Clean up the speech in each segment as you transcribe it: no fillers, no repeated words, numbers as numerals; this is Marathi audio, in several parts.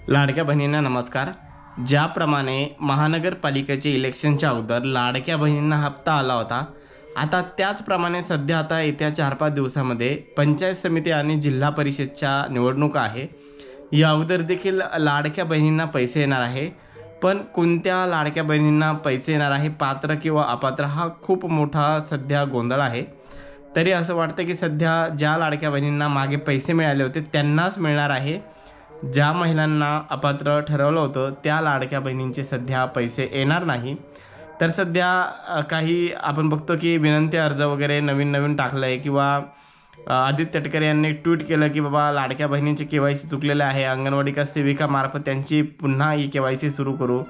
लाडक्या बहिणींना नमस्कार। ज्याप्रमाणे महानगरपालिकेचे इलेक्शनच्या अगोदर लाडक्या बहिणींना हप्ता आला होता, आता त्याचप्रमाणे सध्या आता येत्या 4-5 दिवसामध्ये पंचायत समिती आणि जिल्हा परिषदच्या निवडणुका आहे। या अगोदर देखील लाडक्या बहिणींना पैसे येणार आहे, पण कोणत्या लाडक्या बहिणींना पैसे येणार आहे, पात्र किंवा अपात्र, हा खूप मोठा सध्या गोंधळ आहे। तरी असं वाटतं की सध्या ज्या लाडक्या बहिणींना मागे पैसे मिळाले होते त्यांनाच मिळणार आहे। ज्या महिलांना अपात्र ठरवलं होतं त्या लाडक्या बहिणींचे सध्या पैसे येणार नाही। तर सध्या काही आपण बघतो की विनंती अर्ज वगैरे नवीन टाकलं आहे किंवा आदित्य तटकरे यांनी ट्विट केलं की बाबा लाडक्या बहिणींचे KYC चुकलेले आहे, अंगणवाडी का सेविकामार्फत त्यांची पुन्हा KYC सुरू करू।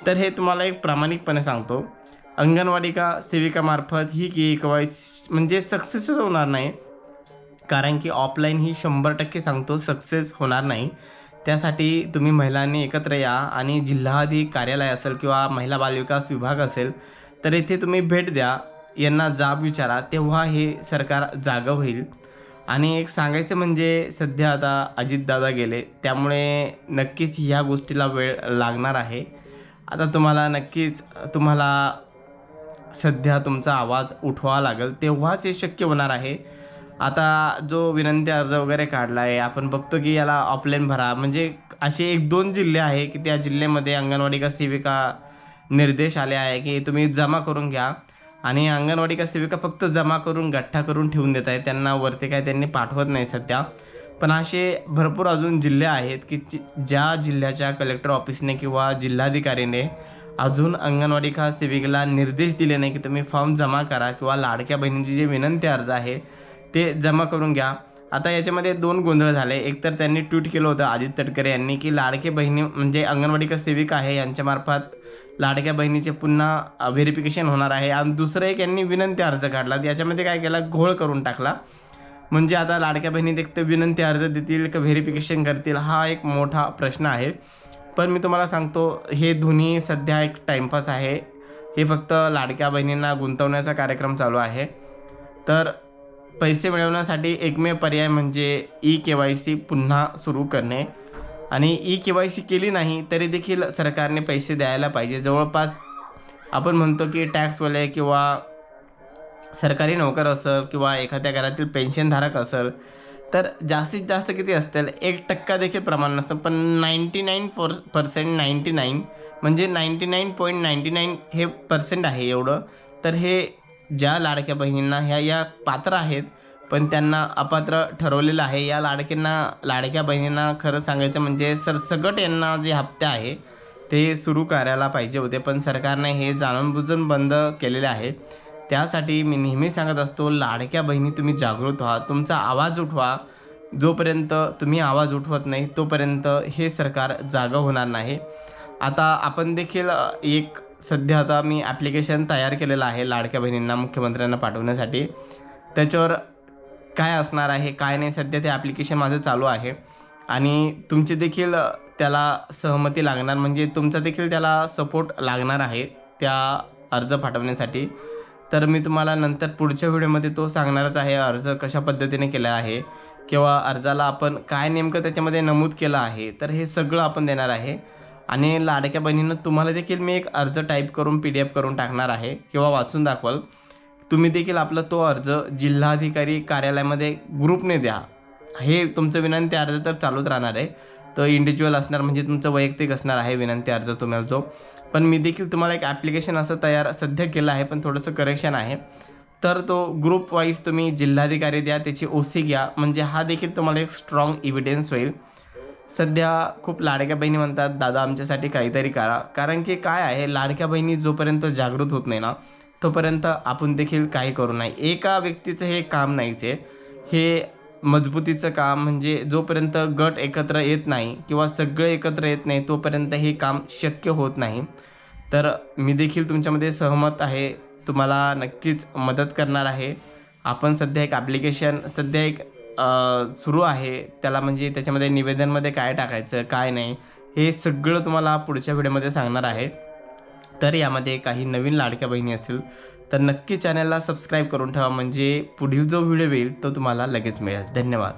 तर हे तुम्हाला एक प्रामाणिकपणे सांगतो, अंगणवाडी का सेविकामार्फत ही KYC म्हणजे सक्सेसच होणार नाही, कारण की ऑफलाईन ही 100% सांगतो सक्सेस होणार नाही। त्यासाठी तुम्ही महिलांनी एकत्र या आणि जिल्हाधिकारी कार्यालय असेल किंवा महिला बालविकास विभाग असेल तर येथे तुम्ही भेट द्या, यांना जाब विचारा, तेव्हा हे सरकार जागं होईल। आणि एक सांगायचं म्हणजे सध्या आता अजितदादा गेले, त्यामुळे नक्कीच ह्या गोष्टीला वेळ लागणार आहे। आता तुम्हाला सध्या तुमचा आवाज उठवावा लागेल, तेव्हाच हे शक्य होणार आहे। आता जो विनंती अर्ज वगैरे काढला आहे, आपण बघतो की याला ऑफलाईन भरा, म्हणजे असे 1-2 जिल्हे आहे की त्या जिल्ह्यामध्ये अंगणवाडी का सेविका निर्देश आले आहे की तुम्ही जमा करून घ्या, आणि अंगणवाडी का सेविका फक्त जमा करून गठ्ठा करून ठेवून देत आहे, त्यांना वरती काय त्यांनी पाठवत नाही सध्या। पण असे भरपूर अजून जिल्हे आहेत की ज्या जिल्ह्याच्या कलेक्टर ऑफिसने किंवा जिल्हाधिकारीने अजून अंगणवाडी का सेविकेला निर्देश दिले नाही की तुम्ही फॉर्म जमा करा किंवा लाडक्या बहिणींचे जे विनंती अर्ज आहे ते जमा करून घ्या। आता याच्यामध्ये 2 गोंधळ झाले। एक तर त्यांनी ट्विट केलं होतं आदित्य तटकरे यांनी की लाडके बहिणी म्हणजे अंगणवाडी का सेविका आहे यांच्यामार्फत लाडक्या बहिणीचे पुन्हा व्हेरिफिकेशन होणार आहे, आणि दुसरं एक यांनी विनंती अर्ज काढला, याच्यामध्ये काय केला, घोळ करून टाकला। म्हणजे आता लाडक्या बहिणी एक तर विनंती अर्ज देतील का व्हेरिफिकेशन करतील, हा एक मोठा प्रश्न आहे। पण मी तुम्हाला सांगतो, हे दोन्ही सध्या एक टाइमपास आहे, हे फक्त लाडक्या बहिणींना गुंतवण्याचा कार्यक्रम चालू आहे। तर पैसे मिळवण्यासाठी एकमेव पर्याय म्हणजे KYC पुन्हा सुरू करणे, आणि KYC केली नाही तरी देखील सरकारने पैसे द्यायला पाहिजे। जवळपास आपण म्हणतो की टॅक्सवाले किंवा सरकारी नोकर असेल किंवा एखाद्या घरातील पेन्शनधारक असेल तर जास्तीत जास्त किती असतील, 1% देखील प्रमाण नसेल, पण 99% म्हणजे 99.99 हे % आहे एवढं। तर हे ज्या लाडक्या बहिणींना ह्या पात्र आहेत पण त्यांना अपात्र ठरवलेलं आहे, या लाडक्या बहिणींना खरं सांगायचं म्हणजे सरसकट यांना जे हप्ते आहे ते सुरू करायला पाहिजे होते, पण सरकारने हे जाणूनबुजून बंद केलेले आहे। त्यासाठी मी नेहमी सांगत असतो, लाडक्या बहिणी तुम्ही जागृत व्हा, तुमचा आवाज उठवा। जोपर्यंत तुम्ही आवाज उठवत नाही तोपर्यंत हे सरकार जागं होणार नाही। आता आपण देखील सध्या आता मी ॲप्लिकेशन तयार केलेलं आहे लाडक्या बहिणींना मुख्यमंत्र्यांना पाठवण्यासाठी। त्याच्यावर काय असणार आहे काय नाही सध्या ते ॲप्लिकेशन माझं चालू आहे, आणि तुमची देखील त्याला सहमती लागणार, म्हणजे तुमचा देखील त्याला सपोर्ट लागणार आहे त्या अर्ज पाठवण्यासाठी। तर मी तुम्हाला नंतर पुढच्या व्हिडिओमध्ये तो सांगणारच आहे, अर्ज कशा पद्धतीने केला आहे किंवा अर्जाला आपण काय नेमकं त्याच्यामध्ये नमूद केलं आहे, तर हे सगळं आपण देणार आहे। आणि लाडक्या बहिणींना तुम्हाला देखील मी एक अर्ज टाईप करून PDF करून टाकणार आहे किंवा वाचून दाखवाल, तुम्ही देखील आपला तो अर्ज जिल्हाधिकारी कार्यालयामध्ये ग्रुपने द्या। हे तुमचं विनंती अर्ज तर चालूच राहणार आहे, तो इंडिव्हिज्युअल असणार, म्हणजे तुमचं वैयक्तिक असणार आहे विनंती अर्ज तुम्हाला जो। पण मी देखील तुम्हाला एक ॲप्लिकेशन असं तयार सध्या केलं आहे, पण थोडंसं करेक्शन आहे। तर तो ग्रुप वाईज तुम्ही जिल्हाधिकारी द्या, त्याची OC घ्या, म्हणजे हा देखील तुम्हाला एक स्ट्रॉंग एव्हिडन्स होईल। सध्या खूप लाडक्या बहिणी म्हणतात दादा आमच्यासाठी काहीतरी करा, कारण की काय आहे, लाडक्या बहिणी जोपर्यंत जागृत होत नाही ना तोपर्यंत आपण देखील काही करू नये। एका व्यक्तीचं हे काम नाहीच आहे, हे मजबूतीचं काम, म्हणजे जोपर्यंत गट एकत्र येत नाही किंवा सगळे एकत्र येत नाही तोपर्यंत हे काम शक्य होत नाही। तर मी देखील तुमच्यामध्ये सहमत आहे, तुम्हाला नक्कीच मदत करणार आहे। आपण सध्या एक ॲप्लिकेशन सुरू आहे, त्याला म्हणजे त्याच्यामध्ये निवेदनमध्ये काय टाकायचं काय नाही हे सगळं तुम्हाला पुढच्या व्हिडिओमध्ये सांगणार आहे। तर यामध्ये काही नवीन लाडक्या बहिणी असतील तर नक्की चॅनलला सबस्क्राईब करून ठेवा, म्हणजे पुढील जो व्हिडिओ येईल तो तुम्हाला लगेच मिळेल। धन्यवाद।